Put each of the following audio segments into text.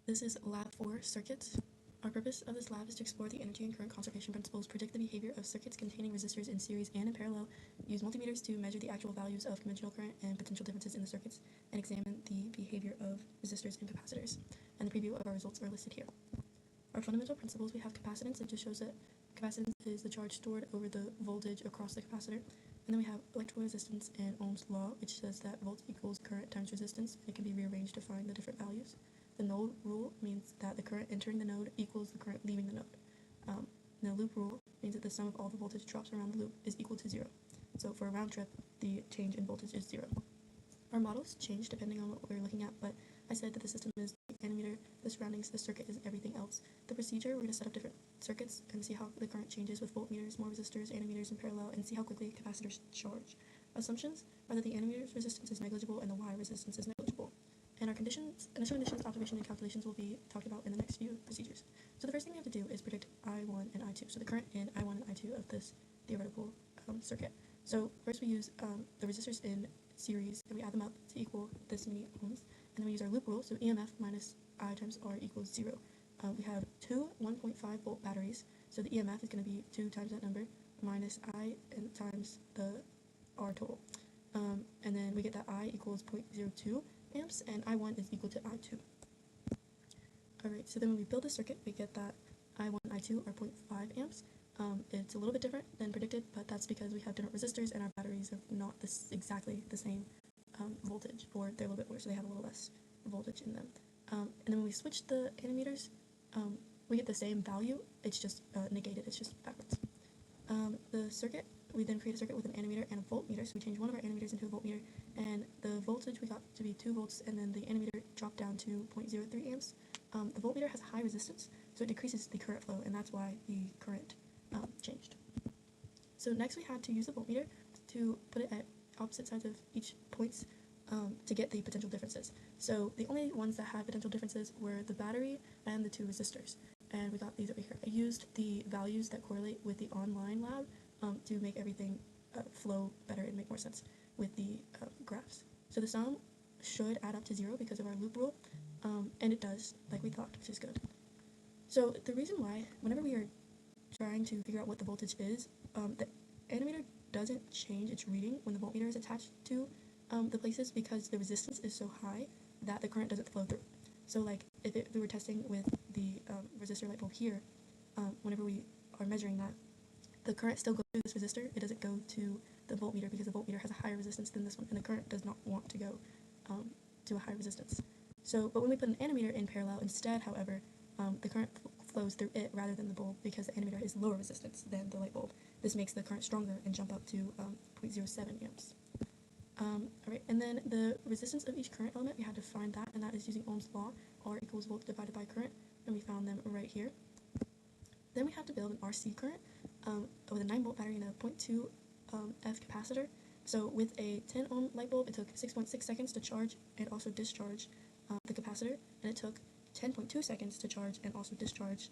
This is Lab 4, Circuits. Our purpose of this lab is to explore the energy and current conservation principles, predict the behavior of circuits containing resistors in series and in parallel, use multimeters to measure the actual values of conventional current and potential differences in the circuits, and examine the behavior of resistors and capacitors. And the preview of our results are listed here. Our fundamental principles, we have capacitance. It just shows that capacitance is the charge stored over the voltage across the capacitor. And then we have electrical resistance and Ohm's law, which says that volts equals current times resistance, and it can be rearranged to find the different values. The node rule means that the current entering the node equals the current leaving the node. The loop rule means that the sum of all the voltage drops around the loop is equal to 0. So for a round trip, the change in voltage is 0. Our models change depending on what we're looking at, but I said that the system is the ammeter, the surroundings, the circuit is everything else. The procedure, we're going to set up different circuits and see how the current changes with voltmeters, more resistors, ammeters in parallel, and see how quickly capacitors charge. Assumptions are that the ammeter's resistance is negligible and the Y resistance is negligible. And our conditions, initial conditions, observation, and calculations will be talked about in the next few procedures. So the first thing we have to do is predict I1 and I2, so the current in I1 and I2 of this theoretical circuit. So first we use the resistors in series, and we add them up to equal this many ohms, and then we use our loop rule, so EMF minus I times R equals 0. We have two 1.5 volt batteries, so the EMF is going to be 2 times that number minus I and times the R total. And then we get that I equals 0.02 amps, and I1 is equal to I2. Alright, so then when we build the circuit, we get that I1 and I2 are 0.5 amps. It's a little bit different than predicted, but that's because we have different resistors, and our batteries are not exactly the same voltage, or they're a little bit worse, so they have a little less voltage in them. And then when we switch the ammeters, we get the same value, it's just negated, it's just backwards. The circuit, we then create a circuit with an ammeter and a voltmeter, so we change one of our ammeters into a voltmeter, and the voltage we got to be 2 volts, and then the ammeter dropped down to 0.03 amps. The voltmeter has a high resistance, so it decreases the current flow, and that's why the current changed. So next we had to use the voltmeter to put it at opposite sides of each points to get the potential differences. So the only ones that had potential differences were the battery and the 2 resistors, and we got these over here. I used the values that correlate with the online lab to make everything flow better and make more sense with the graphs. So the sum should add up to 0 because of our loop rule, and it does, like we thought, which is good. So the reason why, whenever we are trying to figure out what the voltage is, the ammeter doesn't change its reading when the voltmeter is attached to the places, because the resistance is so high that the current doesn't flow through. So like if we were testing with the resistor light bulb here, whenever we are measuring that, the current still goes through this resistor, it doesn't go to the voltmeter because the voltmeter has a higher resistance than this one, and the current does not want to go to a high resistance. So, but when we put an ammeter in parallel instead, however, the current flows through it rather than the bulb, because the ammeter is lower resistance than the light bulb. This makes the current stronger and jump up to 0.07 amps. Alright, and then the resistance of each current element, we had to find that, and that is using Ohm's law, R equals volts divided by current, and we found them right here. Then we had to build an RC current with a 9 volt battery and a 0.2 F capacitor. So with a 10 ohm light bulb, it took 6.6 seconds to charge and also discharge the capacitor, and it took 10.2 seconds to charge and also discharge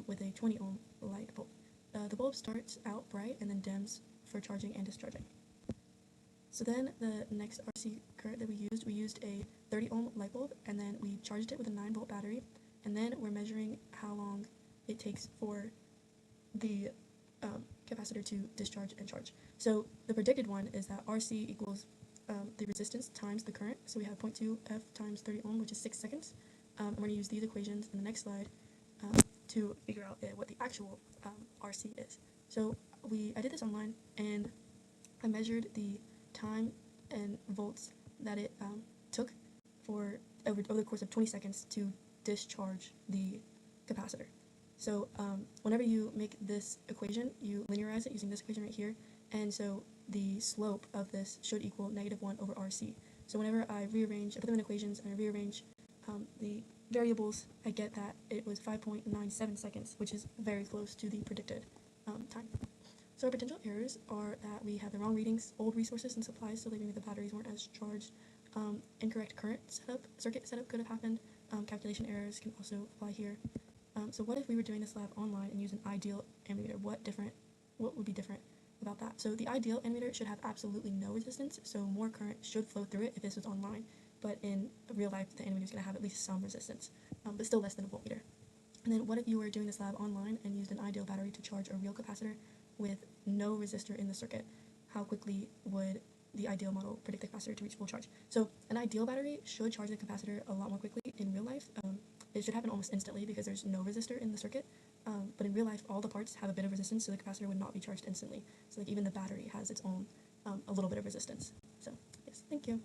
with a 20 ohm light bulb. The bulb starts out bright and then dims for charging and discharging. So then the next RC current that we used a 30 ohm light bulb, and then we charged it with a 9 volt battery, and then we're measuring how long it takes for the capacitor to discharge and charge. So the predicted one is that RC equals the resistance times the current, so we have 0.2 F times 30 ohm, which is 6 seconds. I'm going to use these equations in the next slide to figure out what the actual RC is. So I did this online, and I measured the time and volts that it took for over the course of 20 seconds to discharge the capacitor. So whenever you make this equation, you linearize it using this equation right here, and so the slope of this should equal -1 over RC. So whenever I put them in equations and I rearrange the variables, I get that it was 5.97 seconds, which is very close to the predicted time. So our potential errors are that we had the wrong readings, old resources and supplies, so maybe the batteries weren't as charged, incorrect current setup, circuit setup could have happened, calculation errors can also apply here. So what if we were doing this lab online and use an ideal ammeter? What would be different about that? So the ideal ammeter should have absolutely no resistance, so more current should flow through it if this was online. but in real life, the animator is going to have at least some resistance, but still less than a voltmeter. And then what if you were doing this lab online and used an ideal battery to charge a real capacitor with no resistor in the circuit? How quickly would the ideal model predict the capacitor to reach full charge? So an ideal battery should charge the capacitor a lot more quickly in real life. It should happen almost instantly because there's no resistor in the circuit. But in real life, all the parts have a bit of resistance, so the capacitor would not be charged instantly. So like even the battery has its own a little bit of resistance. So yes, thank you.